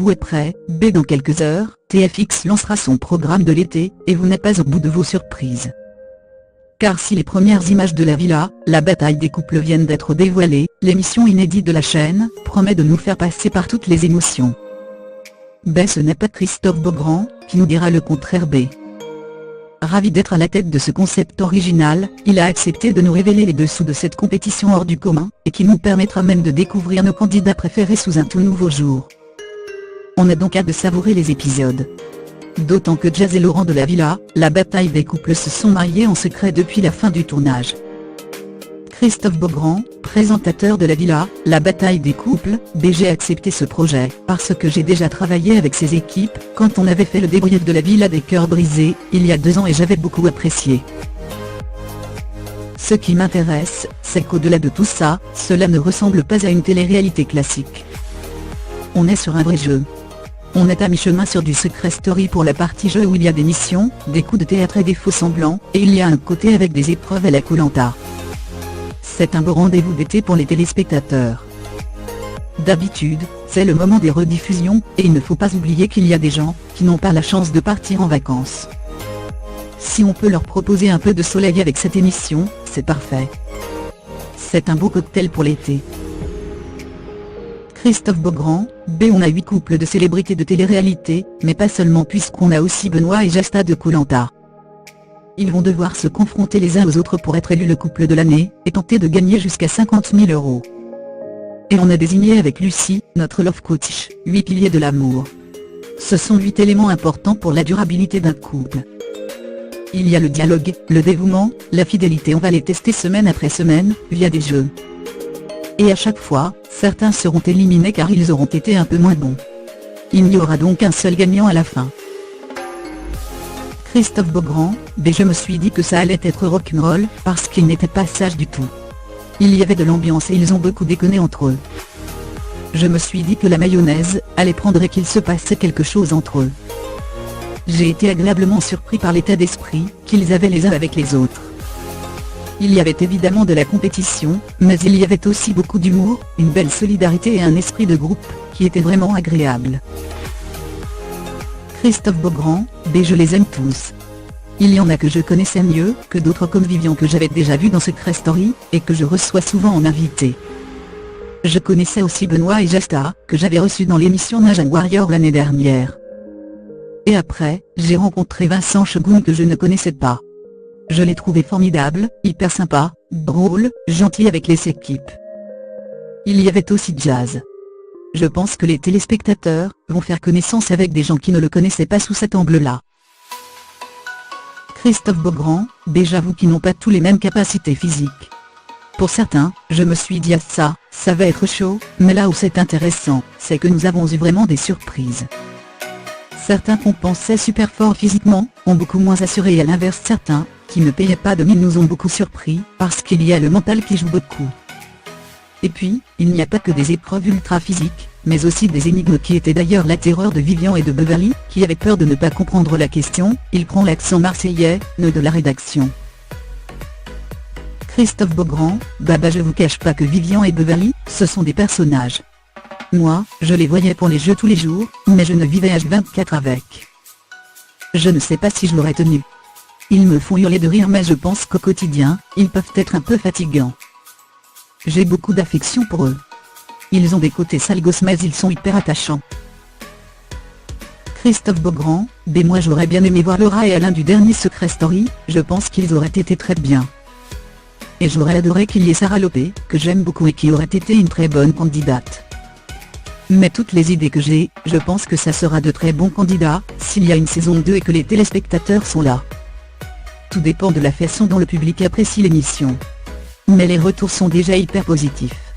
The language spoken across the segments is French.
Vous êtes prêts? B. Dans quelques heures, TFX lancera son programme de l'été, et vous n'êtes pas au bout de vos surprises. Car si les premières images de la villa, la bataille des couples viennent d'être dévoilées, l'émission inédite de la chaîne promet de nous faire passer par toutes les émotions. B. Ce n'est pas Christophe Beaugrand qui nous dira le contraire. B. Ravi d'être à la tête de ce concept original, il a accepté de nous révéler les dessous de cette compétition hors du commun, et qui nous permettra même de découvrir nos candidats préférés sous un tout nouveau jour. On a donc hâte de savourer les épisodes. D'autant que Jazz et Laurent de la villa, la bataille des couples, se sont mariés en secret depuis la fin du tournage. Christophe Beaugrand, présentateur de la villa, la bataille des couples, j'ai accepté ce projet, parce que j'ai déjà travaillé avec ses équipes, quand on avait fait le débrief de la villa des cœurs brisés, il y a 2 ans, et j'avais beaucoup apprécié. Ce qui m'intéresse, c'est qu'au-delà de tout ça, cela ne ressemble pas à une télé-réalité classique. On est sur un vrai jeu. On est à mi-chemin sur du Secret Story pour la partie jeu où il y a des missions, des coups de théâtre et des faux semblants, et il y a un côté avec des épreuves à la Koh-Lanta. C'est un beau rendez-vous d'été pour les téléspectateurs. D'habitude, c'est le moment des rediffusions, et il ne faut pas oublier qu'il y a des gens qui n'ont pas la chance de partir en vacances. Si on peut leur proposer un peu de soleil avec cette émission, c'est parfait. C'est un beau cocktail pour l'été. Christophe Beaugrand, B. On a 8 couples de célébrités de télé-réalité, mais pas seulement, puisqu'on a aussi Benoît et Jasta de Koh-Lanta. Ils vont devoir se confronter les uns aux autres pour être élus le couple de l'année, et tenter de gagner jusqu'à 50 000 €. Et on a désigné avec Lucie, notre love coach, 8 piliers de l'amour. Ce sont 8 éléments importants pour la durabilité d'un couple. Il y a le dialogue, le dévouement, la fidélité. On va les tester semaine après semaine, via des jeux. Et à chaque fois, certains seront éliminés car ils auront été un peu moins bons. Il n'y aura donc qu'un seul gagnant à la fin. Christophe Beaugrand, je me suis dit que ça allait être rock'n'roll, parce qu'ils n'étaient pas sages du tout. Il y avait de l'ambiance et ils ont beaucoup déconné entre eux. Je me suis dit que la mayonnaise allait prendre et qu'il se passait quelque chose entre eux. J'ai été agréablement surpris par l'état d'esprit qu'ils avaient les uns avec les autres. Il y avait évidemment de la compétition, mais il y avait aussi beaucoup d'humour, une belle solidarité et un esprit de groupe, qui était vraiment agréable. Christophe Beaugrand, je les aime tous. Il y en a que je connaissais mieux que d'autres, comme Vivian que j'avais déjà vu dans Secret Story, et que je reçois souvent en invité. Je connaissais aussi Benoît et Jasta, que j'avais reçus dans l'émission Ninja Warrior l'année dernière. Et après, j'ai rencontré Vincent Shogun que je ne connaissais pas. Je l'ai trouvé formidable, hyper sympa, drôle, gentil avec les équipes. Il y avait aussi Jazz. Je pense que les téléspectateurs vont faire connaissance avec des gens qui ne le connaissaient pas sous cet angle-là. Christophe Beaugrand, j'avoue qu'ils n'ont pas tous les mêmes capacités physiques. Pour certains, je me suis dit ça va être chaud, mais là où c'est intéressant, c'est que nous avons eu vraiment des surprises. Certains qu'on pensait super forts physiquement, ont beaucoup moins assuré, et à l'inverse certains, qui ne payaient pas de mine, nous ont beaucoup surpris, parce qu'il y a le mental qui joue beaucoup. Et puis, il n'y a pas que des épreuves ultra physiques, mais aussi des énigmes qui étaient d'ailleurs la terreur de Vivian et de Beverly, qui avaient peur de ne pas comprendre la question. Il prend l'accent marseillais, nœud de la rédaction. Christophe Beaugrand, je vous cache pas que Vivian et Beverly, ce sont des personnages. Moi, je les voyais pour les jeux tous les jours, mais je ne vivais H24 avec. Je ne sais pas si je l'aurais tenu. Ils me font hurler de rire, mais je pense qu'au quotidien, ils peuvent être un peu fatigants. J'ai beaucoup d'affection pour eux. Ils ont des côtés sales gosses, mais ils sont hyper attachants. Christophe Beaugrand, moi j'aurais bien aimé voir Laura et Alain du dernier Secret Story, je pense qu'ils auraient été très bien. Et j'aurais adoré qu'il y ait Sarah Lopé, que j'aime beaucoup et qui aurait été une très bonne candidate. Mais toutes les idées que j'ai, je pense que ça sera de très bons candidats, s'il y a une saison 2 et que les téléspectateurs sont là. Tout dépend de la façon dont le public apprécie l'émission. Mais les retours sont déjà hyper positifs.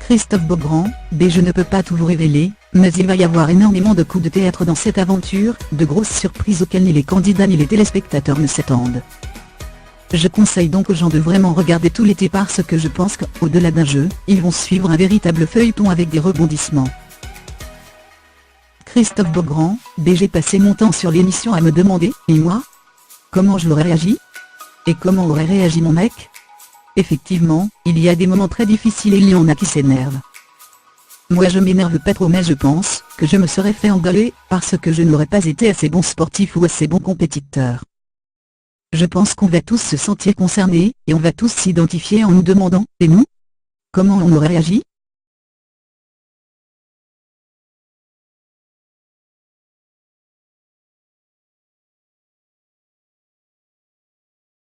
Christophe Beaugrand, je ne peux pas tout vous révéler, mais il va y avoir énormément de coups de théâtre dans cette aventure, de grosses surprises auxquelles ni les candidats ni les téléspectateurs ne s'attendent. Je conseille donc aux gens de vraiment regarder tout l'été, parce que je pense qu'au-delà d'un jeu, ils vont suivre un véritable feuilleton avec des rebondissements. Christophe Beaugrand, j'ai passé mon temps sur l'émission à me demander, et moi? Comment je l'aurais réagi? Et comment aurait réagi mon mec? Effectivement, il y a des moments très difficiles et il y en a qui s'énervent. Moi je m'énerve pas trop mais je pense que je me serais fait engueuler parce que je n'aurais pas été assez bon sportif ou assez bon compétiteur. Je pense qu'on va tous se sentir concernés, et on va tous s'identifier en nous demandant, et nous? Comment on aurait réagi?